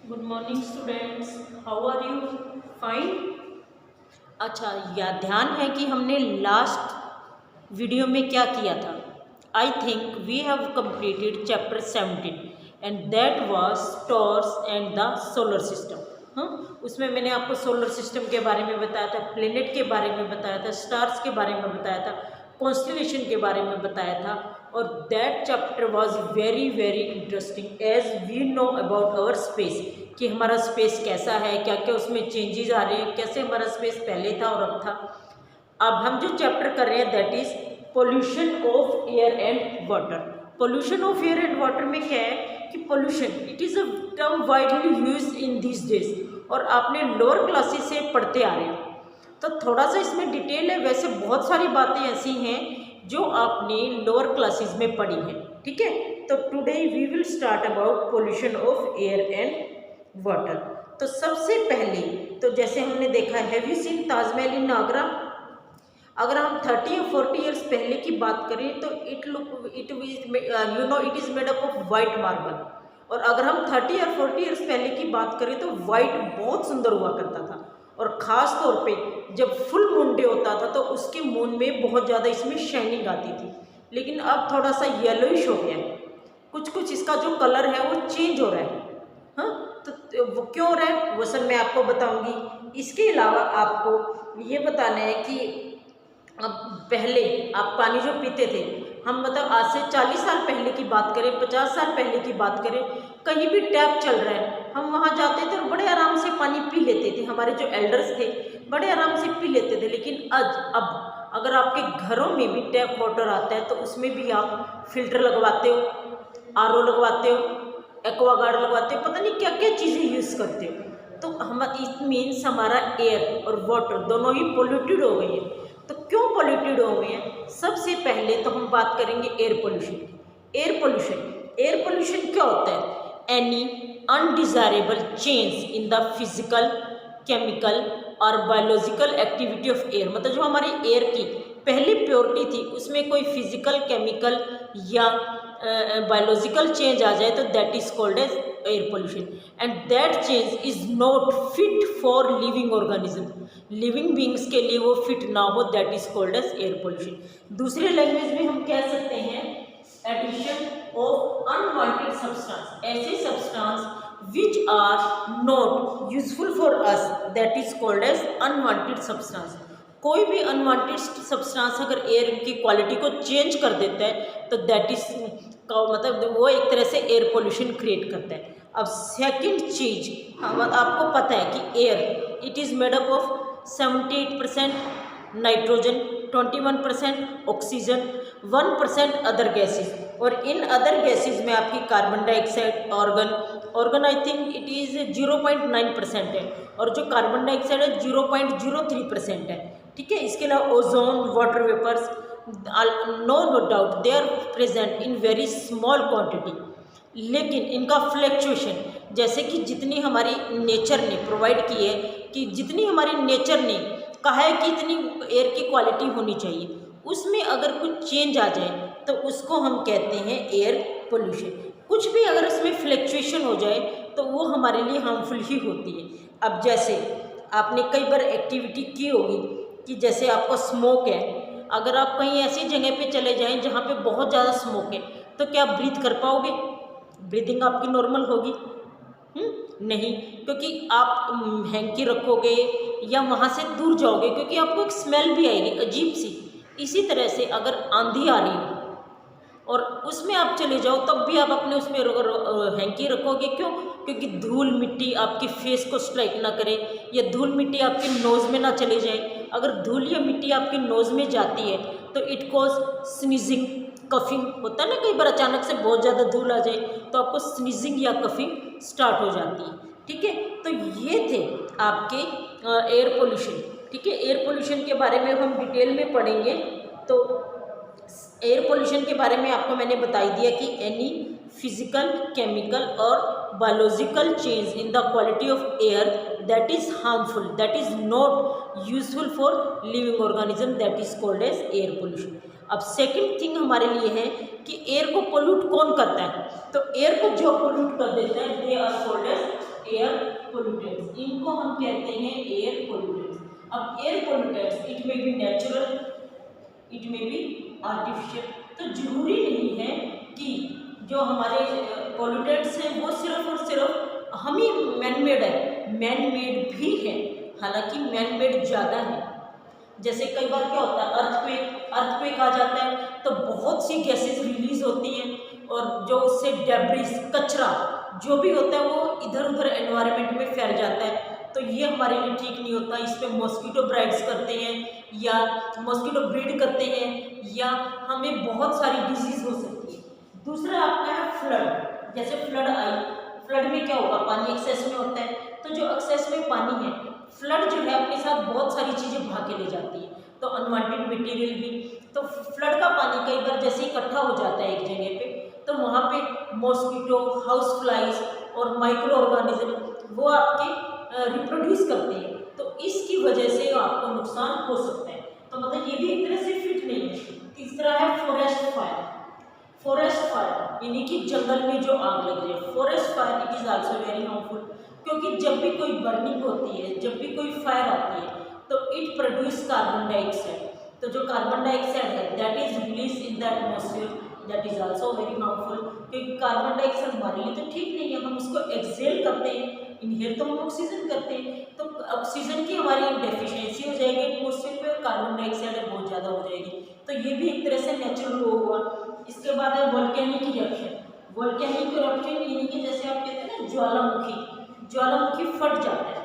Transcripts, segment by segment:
Good morning students, how are you? Fine. अच्छा, यह ध्यान है कि हमने लास्ट वीडियो में क्या किया था। I think we have completed chapter 17 and that was stars and the solar system. हाँ, उसमें मैंने आपको सोलर सिस्टम के बारे में बताया था, प्लेनेट के बारे में बताया था, स्टार्स के बारे में बताया था, कॉन्स्टलेशन के बारे में बताया था। और that chapter was very very interesting as we know about our space, कि हमारा स्पेस कैसा है, क्या क्या उसमें चेंजेस आ रहे हैं, कैसे हमारा स्पेस पहले था और अब था। अब हम जो चैप्टर कर रहे हैं that is pollution of air and water. Pollution of air and water में क्या है कि pollution it is a term widely use in this days, और आपने लोअर क्लासेस से पढ़ते आ रहे हैं तो थोड़ा सा इसमें डिटेल है। वैसे बहुत सारी बातें ऐसी हैं जो आपने लोअर क्लासेस में पढ़ी हैं, ठीक है। तो today we will start about pollution of air and water. तो सबसे पहले तो जैसे हमने देखा है, have you seen Taj Mahal in Agra? अगर हम 30 या 40 ईयर्स पहले की बात करें तो it is made up of white marble. और अगर हम 30 या 40 ईयर्स पहले की बात करें तो वाइट बहुत सुंदर हुआ करता था। और ख़ास तौर पे जब फुल मून डे होता था तो उसके मून में बहुत ज़्यादा इसमें शाइनिंग आती थी। लेकिन अब थोड़ा सा येलोइश हो गया है, कुछ कुछ इसका जो कलर है वो चेंज हो रहा है। हाँ, तो वो क्यों हो रहा है वो सब मैं आपको बताऊंगी। इसके अलावा आपको ये बताना है कि अब पहले आप पानी जो पीते थे, हम मतलब आज से 40 साल पहले की बात करें, 50 साल पहले की बात करें, कहीं भी टैप चल रहा है हम वहाँ जाते थे और बड़े आराम से पानी पी लेते थे। हमारे जो एल्डर्स थे बड़े आराम से पी लेते थे। लेकिन अब अगर आपके घरों में भी टैप वाटर आता है तो उसमें भी आप फिल्टर लगवाते हो, आरओ लगवाते हो, एक्वागार्ड लगवाते हो, पता नहीं क्या क्या चीज़ें यूज़ करते हो। तो हम इट मीन्स हमारा एयर और वाटर दोनों ही पोल्यूटेड हो गए हैं। तो क्यों पोल्यूटेड हो गए हैं? सबसे पहले तो हम बात करेंगे एयर पोल्यूशन की। एयर पोल्यूशन क्या होता है? Any undesirable change in the physical, chemical और बायोलॉजिकल एक्टिविटी ऑफ एयर। मतलब जो हमारी एयर की पहली प्योरिटी थी उसमें कोई फिजिकल, केमिकल या बायोलॉजिकल चेंज आ जाए तो that is called as air pollution. And that change is not fit for living organism. Living beings के लिए वो फिट ना हो, that is called as air pollution. दूसरे लैंग्वेज में हम कह सकते हैं एडिशन ऑफ अनवांटेड सब्सटेंस, ऐसे substance which are not useful for us, that is called as unwanted substance. कोई भी अनवांटेड सब्सटेंस अगर एयर की क्वालिटी को चेंज कर देता है तो दैट इज मतलब वो एक तरह से एयर पोल्यूशन क्रिएट करता है। अब सेकंड चीज, आपको पता है कि air it is made up of 78% nitrogen, 21% oxygen, 1% other gases. और इन अदर गैसेस में आपकी carbon dioxide, organ I think it is 0.9% है, और जो कार्बन डाइऑक्साइड है 0.03% है, ठीक है। इसके अलावा ozone, water vapours, no doubt they are present in very small quantity. लेकिन इनका फ्लैक्चुएशन, जैसे कि जितनी हमारी नेचर ने प्रोवाइड की है, कि जितनी हमारी नेचर ने कहा है कि इतनी एयर की क्वालिटी होनी चाहिए, उसमें अगर कुछ चेंज आ जाए तो उसको हम कहते हैं एयर पोल्यूशन। कुछ भी अगर उसमें फ्लैक्चुएशन हो जाए तो वो हमारे लिए हार्मफुल ही होती है। अब जैसे आपने कई बार एक्टिविटी की होगी कि जैसे आपको स्मोक है, अगर आप कहीं ऐसी जगह पे चले जाएं जहाँ पे बहुत ज़्यादा स्मोक है तो क्या आप ब्रीथ कर पाओगे? ब्रीदिंग आपकी नॉर्मल होगी? नहीं, क्योंकि आप हैंकी रखोगे या वहाँ से दूर जाओगे, क्योंकि आपको एक स्मेल भी आएगी अजीब सी। इसी तरह से अगर आंधी आ रही है और उसमें आप चले जाओ तब भी आप अपने उसमें हैंकी रखोगे। क्यों? क्योंकि धूल मिट्टी आपके फेस को स्ट्राइक ना करे, या धूल मिट्टी आपके नोज़ में ना चले जाए। अगर धूल या मिट्टी आपके नोज़ में जाती है तो इट कॉज स्नीजिंग, कफिंग होता है ना, कई बार अचानक से बहुत ज़्यादा धूल आ जाए तो आपको स्नीजिंग या कफिंग स्टार्ट हो जाती है, ठीक है। तो ये थे आपके एयर पोल्यूशन, ठीक है। एयर पोल्यूशन के बारे में हम डिटेल में पढ़ेंगे। तो एयर पोल्यूशन के बारे में आपको मैंने बता दिया कि एनी फिजिकल, केमिकल और biological change in the quality of air that is harmful, that is not useful for living organism, that is called as air pollution. अब सेकंड थिंग हमारे लिए है कि एयर को पोल्यूट कौन करता है? तो एयर को जो पोल्यूट कर देता है they are called as air pollutants, इनको हम कहते हैं एयर पोल्यूटेंट्स। अब air pollutants it may be natural, it may be artificial. तो जरूरी नहीं है कि जो हमारे पोल्यूटेंट्स हैं वो सिर्फ और सिर्फ हम ही मैन मेड है, मैन मेड भी है, हालांकि मैन मेड ज़्यादा है। जैसे कई बार क्या होता है, अर्थक्वेक आ जाता है तो बहुत सी गैसेस रिलीज होती हैं और जो उससे डेब्रिस, कचरा जो भी होता है वो इधर उधर एनवायरनमेंट में फैल जाता है। तो ये हमारे लिए ठीक नहीं होता। इस पर मॉस्किटो ब्राइड्स करते हैं या मॉस्किटो ब्रीड करते हैं या हमें बहुत सारी डिजीज हो सकती है। दूसरा आपका है फ्लड। जैसे फ्लड आई, फ्लड में क्या होगा, पानी एक्सेस में होता है। तो जो एक्सेस में पानी है, फ्लड जो है अपने साथ बहुत सारी चीज़ें भाग के ले जाती है, तो अनवांटेड मटेरियल भी। तो फ्लड का पानी कई बार जैसे इकट्ठा हो जाता है एक जगह पे, तो वहाँ पे मॉस्किटो, हाउस फ्लाइज और माइक्रो ऑर्गेनिज्म वो आपके रिप्रोड्यूस करते हैं, तो इसकी वजह से आपको नुकसान हो सकता है। तो मतलब ये भी एक तरह से फिट नहीं है। तीसरा है फॉरेस्ट फायर। फॉरेस्ट फायर यानी कि जंगल में जो आग लग जाए, forest fire it is also very harmful. क्योंकि जब भी कोई बर्निंग होती है, जब भी कोई फायर आती है, तो इट प्रोड्यूस कार्बन डाइऑक्साइड। तो जो कार्बन डाइऑक्साइड है that is release in the atmosphere, that is also very harmful. क्योंकि कार्बन डाइऑक्साइड हमारे लिए तो ठीक नहीं है, हम उसको एक्सेल करते हैं, इनहेल तो हम ऑक्सीजन करते हैं, तो ऑक्सीजन की हमारी डेफिशिएंसी हो जाएगी एटमॉस्फेयर में, कार्बन डाइऑक्साइड बहुत ज़्यादा हो जाएगी। तो ये भी एक तरह से नेचुरल वो हुआ। इसके बाद है वोल्केनिक इरप्शन। वोल्केनिक इरप्शन यानी कि जैसे आप कहते हैं ना ज्वालामुखी फट जाता है।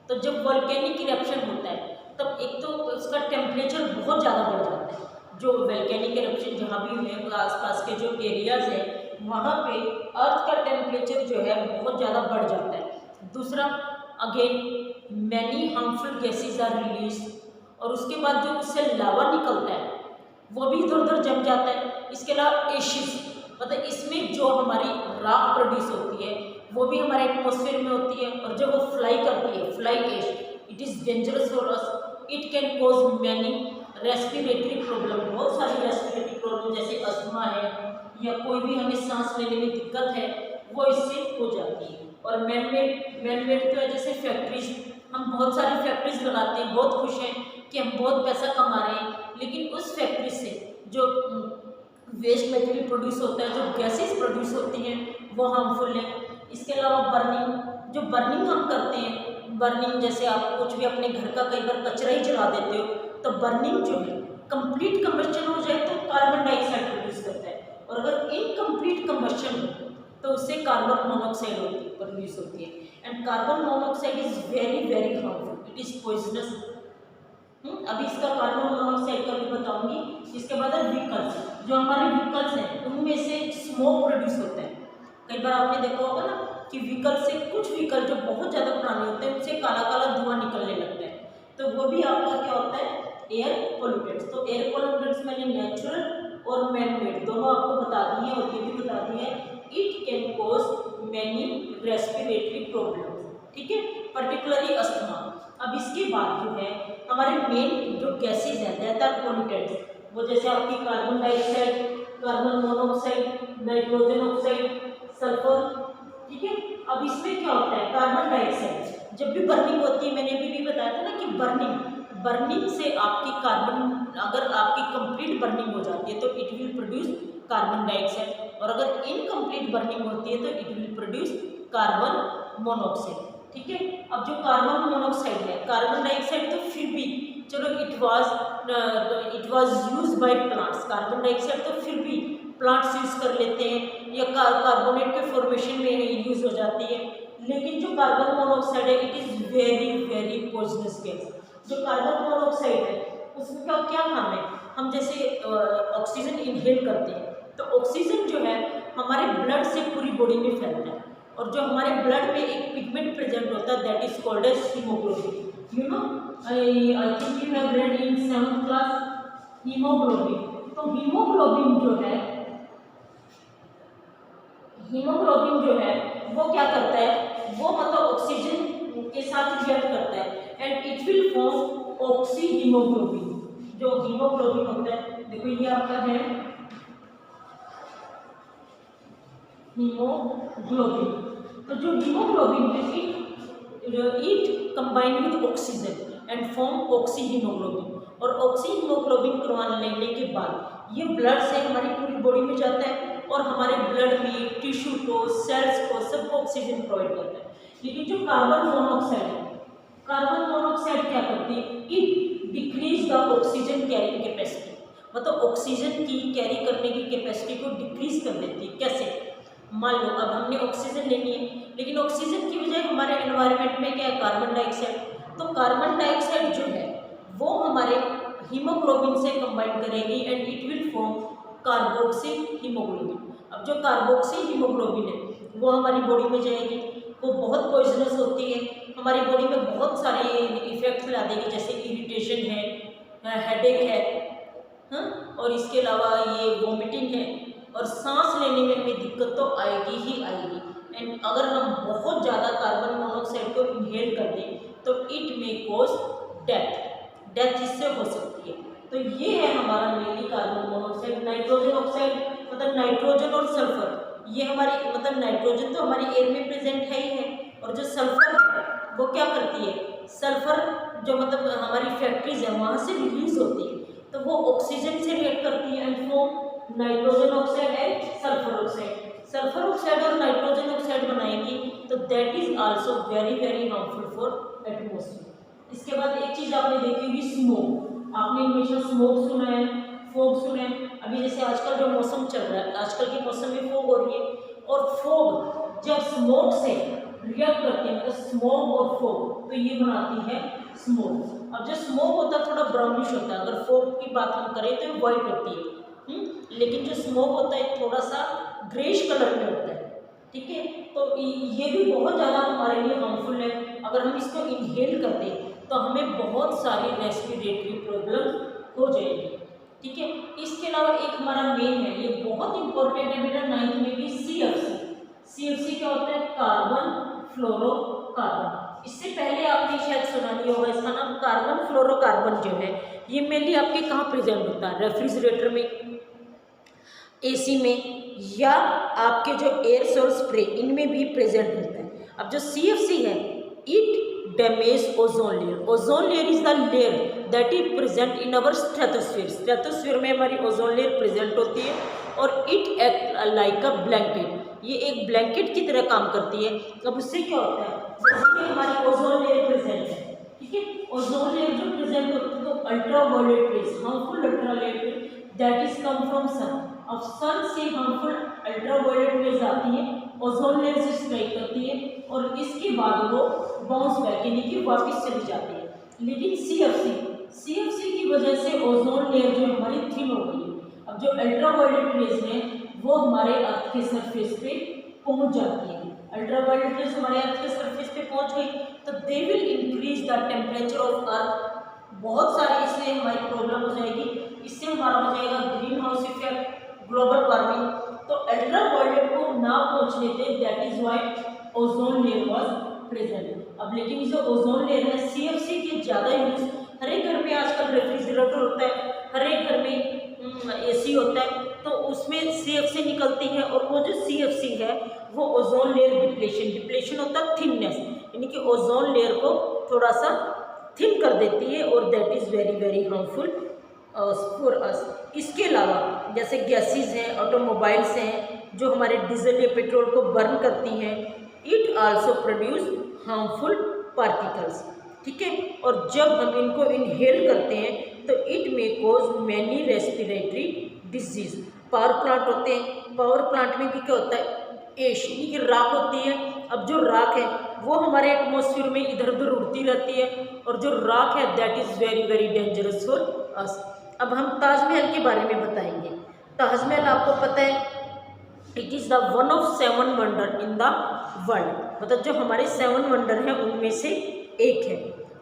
तो जब वोल्केनिक इरप्शन होता है तब एक तो उसका टेम्परेचर बहुत ज़्यादा बढ़ जाता है। जो वोल्केनिक इरप्शन जहाँ भी है आसपास के जो एरियाज है वहाँ पे अर्थ का टेम्परेचर जो है बहुत ज़्यादा बढ़ जाता है। दूसरा again many harmful gases are release, और उसके बाद जो उससे लावा निकलता है वो भी इधर उधर जम जाता है। इसके अलावा एशिस, मतलब इसमें जो हमारी राख प्रोड्यूस होती है वो भी हमारे एटमॉस्फेयर में होती है, और जब वो फ्लाई करती है, fly ash, it is dangerous for us, it can cause many respiratory problem. बहुत सारी रेस्पिरेटरी प्रॉब्लम जैसे अस्थमा है या कोई भी हमें सांस लेने में दिक्कत है वो इससे हो जाती है। और मैनमेड की वजह से फैक्ट्रीज, हम बहुत सारी फैक्ट्रीज लगाते हैं, बहुत खुश हैं कि हम बहुत पैसा कमा रहे हैं, लेकिन उस फैक्ट्री से जो वेस्ट मटेरियल प्रोड्यूस होता है, जो गैसेस प्रोड्यूस होती हैं वो हार्मफुल है। इसके अलावा बर्निंग, जो बर्निंग हम करते हैं, बर्निंग जैसे आप कुछ भी अपने घर का कई बार कचरा ही जला देते हो, तो बर्निंग जो है कंप्लीट कंबशन हो जाए तो कार्बन डाइऑक्साइड प्रोड्यूस करता है, और अगर इनकम्प्लीट कंबशन हो तो उससे कार्बन मोनोऑक्साइड प्रोड्यूस होती है। And carbon monoxide is very very harmful, it is poisonous. अभी इसका कार्बन मोनोऑक्साइड का भी बताऊंगी। इसके बाद है व्हीकल्स। जो हमारे व्हीकल्स हैं उनमें से स्मोक प्रोड्यूस होता है। कई बार आपने देखा होगा ना कि व्हीकल से, कुछ व्हीकल जो बहुत ज़्यादा पुराने होते हैं उनसे काला काला धुआं निकलने लगता है, तो वो भी आपका क्या होता है, एयर पोल्यूटेंट्स। तो एयर पोल्यूटेंट्स मैंने नेचुरल और मैन मेड दोनों आपको बता दी है, और ये भी बता दी है it can cause many respiratory problems, ठीक है, पर्टिकुलरली अस्थमा। अब इसके बाद जो है हमारे मेन जो गैसेज हैं दैट आर पोल्यूटेंट्स, वो जैसे आपकी carbon dioxide, carbon monoxide, nitrogen oxide, sulphur, ठीक है। अब इसमें क्या होता है, कार्बन डाइऑक्साइड जब भी बर्निंग होती है, मैंने अभी भी बताया था ना कि बर्निंग से आपकी कार्बन, अगर आपकी कंप्लीट बर्निंग हो जाती है तो it will produce carbon dioxide, और अगर इनकम्प्लीट बर्निंग होती है तो it will produce carbon monoxide, ठीक है। अब जो कार्बन मोनोऑक्साइड है, कार्बन डाइऑक्साइड तो फिर भी चलो it was use by plants, carbon dioxide तो फिर भी प्लांट्स यूज कर लेते हैं या कार्बोनेट के फॉर्मेशन में यूज हो जाती है, लेकिन जो कार्बन मोनोऑक्साइड है it is very very poisonous gas. जो कार्बन मोनोऑक्साइड है उसका क्या काम है, हम जैसे ऑक्सीजन इनहेल करते हैं तो ऑक्सीजन जो है हमारे ब्लड से पूरी बॉडी में फैलता है, और जो हमारे ब्लड में एक पिगमेंट प्रेजेंट होता है that is called as haemoglobin. You know, I think you have read in 7th class haemoglobin. तो हीमोग्लोबिन जो है वो क्या करता है, वो मतलब ऑक्सीजन के साथ रिएक्ट करता है and it will form oxy haemoglobin. जो हीमोग्लोबिन होता है, देखो ये आपका है हीमोग्लोबिन। तो तो जो हीमोग्लोबिन है it combine with oxygen and form oxy haemoglobin, और ऑक्सी हीमोग्लोबिन करवा लेने के बाद ये ब्लड से हमारी पूरी बॉडी में जाता है और हमारे ब्लड में टिश्यू को, सेल्स को, सबको ऑक्सीजन प्रोवाइड करता है। लेकिन जो कार्बन मोनोऑक्साइड है, कार्बन मोनोऑक्साइड क्या करती है, it decrease the oxygen carrying capacity, मतलब ऑक्सीजन की कैरी करने की कैपेसिटी को डिक्रीज कर देती है। कैसे, मान लो अब हमने ऑक्सीजन लेनी है, लेकिन ऑक्सीजन की बजाय हमारे एनवायरनमेंट में क्या है, कार्बन डाइऑक्साइड। तो कार्बन डाइऑक्साइड जो है वो हमारे हीमोग्लोबिन से कंबाइन करेगी and it will form carboxy haemoglobin. अब जो कार्बोक्सी हीमोग्लोबिन है वो हमारी बॉडी में जाएगी, वो बहुत पॉइजनस होती है, हमारी बॉडी में बहुत सारे इफेक्ट्स ला देगी, जैसे इरिटेशन है, हेडेक है, हाँ, और इसके अलावा ये वॉमिटिंग है, और सांस लेने में हमें दिक्कत तो आएगी ही आएगी। एंड अगर हम बहुत ज़्यादा कार्बन मोनोऑक्साइड को इनहेल कर दें तो इट में कॉज डेथ इससे हो सकती है। तो ये है हमारा mainly carbon monoxide. Nitrogen oxide मतलब नाइट्रोजन और सल्फर, ये हमारी मतलब नाइट्रोजन तो हमारी एयर में प्रेजेंट है ही है, और जो सल्फर है वो क्या करती है, सल्फर जो मतलब हमारी फैक्ट्रीज है वहाँ से रिलीज होती है, तो वो ऑक्सीजन से रिएक्ट करती है and form nitrogen oxide and sulphur oxide. Sulphur oxide और नाइट्रोजन ऑक्साइड बनाएंगी तो that is also very very harmful for atmosphere. इसके बाद एक चीज आपने देखी होगी, स्मोक। आपने हमेशा स्मोक सुना है, फॉग सुना है। अभी जैसे आजकल जो मौसम चल रहा है, आजकल के मौसम में फॉग हो रही है, और फॉग जब स्मोक से रिएक्ट करती है, मतलब स्मोक और फॉग, तो ये बनाती है स्मोक। अब जो स्मोक होता है थोड़ा ब्राउनिश होता है, अगर फॉग की बात हम करें तो व्हाइट होती है, लेकिन जो स्मोक होता है थोड़ा सा ग्रेश कलर में होता है, ठीक है। तो ये भी बहुत ज़्यादा हमारे लिए हार्मफुल है। अगर हम इसको इनहेल करते हैं तो हमें बहुत सारी रेस्पिरेटरी प्रॉब्लम हो जाएगी, ठीक है। इसके अलावा एक हमारा मेन है, ये बहुत इंपॉर्टेंट है बेटा, 9th में भी CFC। CFC क्या होता है, कार्बन फ्लोरोकार्बन। इससे पहले आपने शायद सुना नहीं होगा इसका नाम। कार्बन फ्लोरोकार्बन जो है ये मेनली आपके कहाँ प्रेजेंट होता है, रेफ्रिजरेटर में, AC में, या आपके जो एयर सोर्स स्प्रे, इनमें भी प्रेजेंट होता है। अब जो CFC है, it damage ozone layer. Ozone layer is the layer that is present in our stratosphere. Stratosphere में हमारी ओजोन लेयर प्रेजेंट होती है, और it act like a blanket. ये एक ब्लैंकेट की तरह काम करती है। अब उससे क्या होता है, जैसे कि हमारी ओजोन लेयर प्रेजेंट है, ठीक है, ओजोन लेयर जो प्रेजेंट होती है तो ultraviolet rays, harmful ultraviolet rays that is come from sun. अब सन से हार्मफुल अल्ट्रावायलेट रेज आती है, ओजोन लेयर से स्ट्राइक करती है, और इसके बाद वो बाउंस बैक यानी कि वापस चली जाती है। लेकिन CFC की वजह से ओजोन लेयर जो हमारी थिन हो गई है। अब जो अल्ट्रावायलेट रेज है वो हमारे अर्थ के सरफेस पे पहुंच जाती है। अल्ट्रावायलेट रेज हमारे अर्थ के सरफेस पे पहुंच गई तो they will increase the temperature of earth. बहुत सारी इससे हमारी प्रॉब्लम हो जाएगी, इससे हमारा हो जाएगा green house effect, global warming. तो अल्ट्रावायलेट को ना पहुंचने दें, that is why ozone layer was present. अब लेकिन जो ओजोन लेयर है, CFC के ज़्यादा यूज, हर एक घर में आजकल रेफ्रिजरेटर होता है, हर एक घर में AC होता है, तो उसमें CFC निकलती है, और वो जो CFC है वो ओजोन लेयर डिप्लेशन होता है, थिननेस, यानी कि ओजोन लेयर को थोड़ा सा थिन कर देती है, और that is very very harmful for us. इसके अलावा जैसे गैसेज हैं, ऑटोमोबाइल्स हैं जो हमारे डीजल या पेट्रोल को बर्न करती हैं, it also produce harmful particles, ठीक है। और जब हम इनको इनहेल करते हैं तो it may cause many respiratory disease. Power plant होते हैं, पावर प्लांट में भी क्या होता है, एश यानी कि राख होती है। अब जो राख है वो हमारे एटमॉस्फेयर में इधर उधर उड़ती रहती है, और जो राख है that is very very dangerous for अस। अब हम ताजमहल के बारे में बताएंगे। ताजमहल आपको पता है it is the one of 7 wonder in the world, मतलब जो हमारे 7 वंडर हैं उनमें से एक है,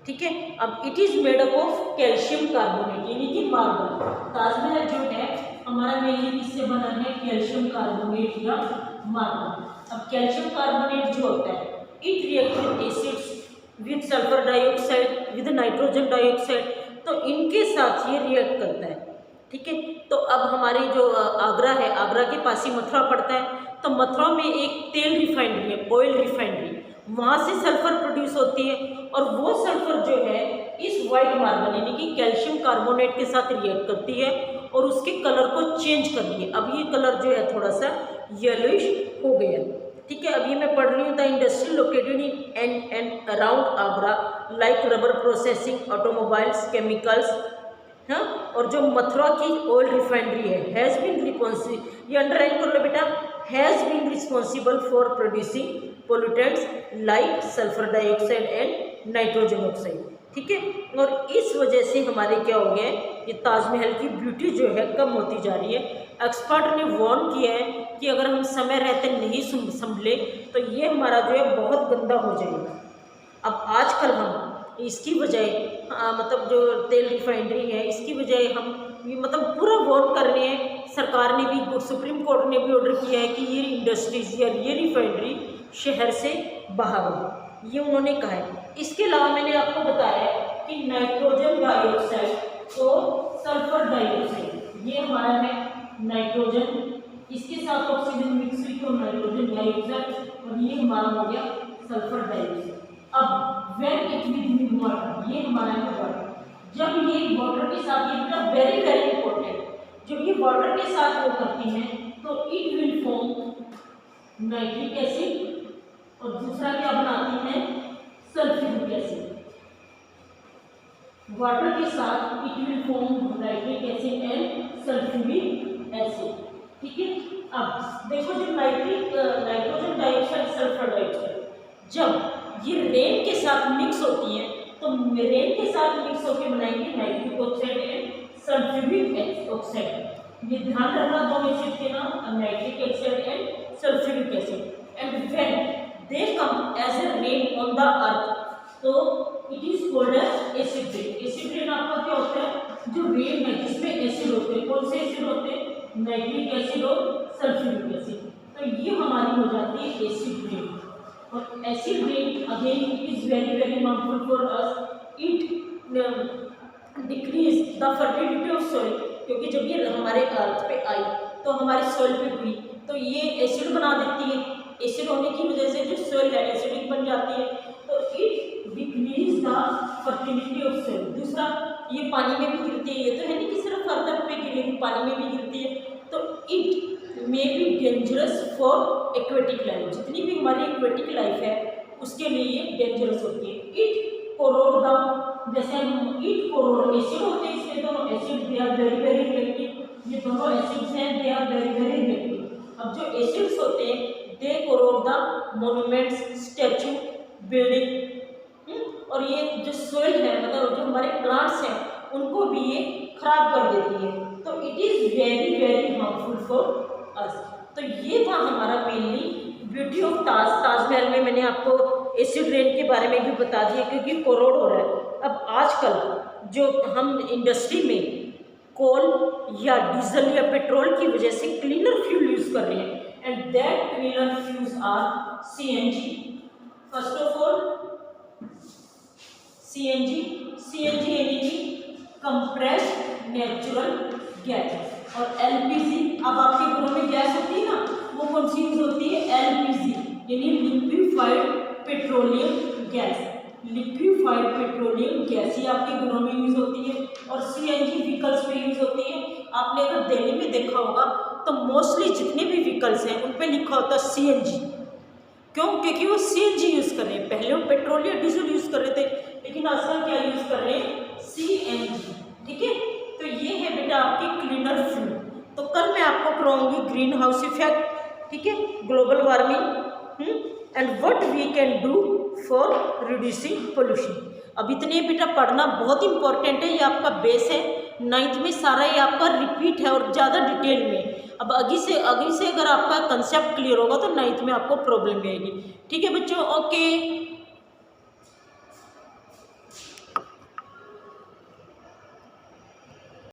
ठीक है। अब it is made up of calcium carbonate यानी कि मार्बल। ताजमहल जो है हमारा मेनली किससे बना है, कैल्शियम कार्बोनेट या मार्बल। अब कैल्शियम कार्बोनेट जो होता है it react with acids, with sulphur dioxide, with nitrogen dioxide, तो इनके साथ ये रिएक्ट करता है, ठीक है। तो अब हमारी जो आगरा है, आगरा के पास ही मथुरा पड़ता है, तो मथुरा में एक तेल रिफाइनरी है, ऑयल रिफाइनरी, वहाँ से सल्फर प्रोड्यूस होती है और वो सल्फर जो है इस वाइट मार्बल यानी कि कैल्शियम कार्बोनेट के साथ रिएक्ट करती है और उसके कलर को चेंज कर दिए। अब ये कलर जो है थोड़ा सा येलोइश हो गया। ठीक है, अभी मैं पढ़ रही हूँ the industry located in and around Agra like rubber processing, automobiles, chemicals. हाँ, और जो मथुरा की ऑयल रिफाइनरी है हैज़ बीन रिस्पॉन्सिबल, ये अंडरलाइन कर लो बेटा, has been responsible for producing pollutants like sulphur dioxide and nitrogen oxide. ठीक है, और इस वजह से हमारे क्या हो गया, ये ताजमहल की ब्यूटी जो है कम होती जा रही है। एक्सपर्ट ने वार्न किया है कि अगर हम समय रहते नहीं संभले तो ये हमारा जो है बहुत गंदा हो जाएगा। अब आजकल हम इसकी बजाय मतलब जो तेल रिफाइनरी है इसकी बजाय हम मतलब पूरा वार्न कर रहे हैं। सरकार ने भी, सुप्रीम कोर्ट ने भी ऑर्डर किया है कि ये इंडस्ट्रीज या ये रिफाइनरी शहर से बाहर हो, ये उन्होंने कहा है। इसके अलावा मैंने आपको बताया कि नाइट्रोजन डाइऑक्साइड और सल्फर डाइऑक्साइड, ये हमारा है नाइट्रोजन, इसके साथ ऑक्सीजन मिक्स हुई तो नाइट्रोजन डाइऑक्साइड, और ये हमारा हो गया सल्फर डाइऑक्साइड। अब व्हेन इट विद वाटर, ये हमारा है वाटर, जब ये वाटर के साथ, ये वेरी वेरी इंपॉर्टेंट, जब ये वाटर के साथ वो करती है तो it will form nitric acid और दूसरा क्या बनाती है, सल्फ्यूरिक एसिड। वाटर के साथ it will form nitric acid and sulphuric acid. ठीक है, अब देखो जो नाइट्रोजन डाइऑक्साइड, सल्फर डाइऑक्साइड जब ये रेन के साथ मिक्स होती हैं तो रेन के साथ मिक्स होकर बनाएंगे nitric oxide and sulphuric oxide. ये ध्यान रखना दो एसिड के नाम, nitric oxide and sulphuric acid. And when they come as a rain on the earth तो it is called as acid rain. Acid rain आपका क्या होता है, जो रेन है जिसमें एसिड होते हैं, कौन से एसिड होते हैं, नाइट्रिक एसिड और सल्फ्यूरिक एसिड, तो ये हमारी हो जाती है एसिड रेन। और acid rain again is very very harmful for us, it decrease the fertility of soil, क्योंकि जब ये हमारे अर्थ पे आई तो हमारे सॉइल पे हुई तो ये एसिड बना देती है। एसिड होने की वजह से जो सॉइल है एसिडिक बन जाती है, तो it decrease the fertility of soil. दूसरा, ये पानी में भी गिरती है, ये तो है नहीं कि सिर्फ अर्थ पे गिरेगी, पानी में भी गिरती है, तो it may be dangerous for aquatic life. जितनी भी हमारी एक्वेटिक लाइफ है उसके लिए ये डेंजरस होती है। इट कोरोड द, जैसे हम इट कोरोड, एसिड होते हैं इसमें दोनों acid, they are very very reactive, ये दोनों एसिड्स हैं, they are very very reactive. अब जो एसिड्स होते हैं they corrode the monuments, statue, building, और ये जो सोइल है मतलब जो हमारे प्लांट्स हैं उनको भी ये खराब कर देती है, तो it is very very harmful for us. तो ये था हमारा मेनली ब्यूटी ऑफ ताजमहल में मैंने आपको एसिड रेन के बारे में भी बता दिया क्योंकि कोरोड हो रहा है। अब आजकल जो हम इंडस्ट्री में कोल या डीजल या पेट्रोल की वजह से क्लीनर फ्यूल यूज़ कर रहे हैं, and that cleaner fuels are CNG. First of all CNG यानी कि कंप्रेस्ड नेचुरल गैस, और एलपीजी। अब आपके घरों में गैस होती है ना, वो कौन सी यूज होती है, एलपीजी यानी liquefied petroleum gas. Liquefied petroleum gas ये आपके घरों में यूज होती है, और सीएनजी व्हीकल्स में यूज होती है। आपने अगर दिल्ली में देखा होगा तो मोस्टली जितने भी व्हीकल्स हैं उन पे लिखा होता है सीएनजी। क्यों? क्योंकि वो सीएनजी यूज़ कर रहे हैं। पहले वो पेट्रोल या डीजल यूज़ कर रहे थे, लेकिन आजकल क्या यूज़ कर रहे हैं, सीएनजी। ठीक है, तो ये है बेटा आपकी क्लीनर फ्यूल। तो कल मैं आपको कराऊंगी ग्रीन हाउस इफेक्ट, ठीक है, global warming, and what we can do for reducing pollution. अब इतने बेटा पढ़ना बहुत इंपॉर्टेंट है, ये आपका बेस है। 9th में सारा ये आपका रिपीट है और ज़्यादा डिटेल में। अब आगे से अगर आपका कंसेप्ट क्लियर होगा तो 9th में आपको प्रॉब्लम नहीं आएगी। ठीक है बच्चों, ओके।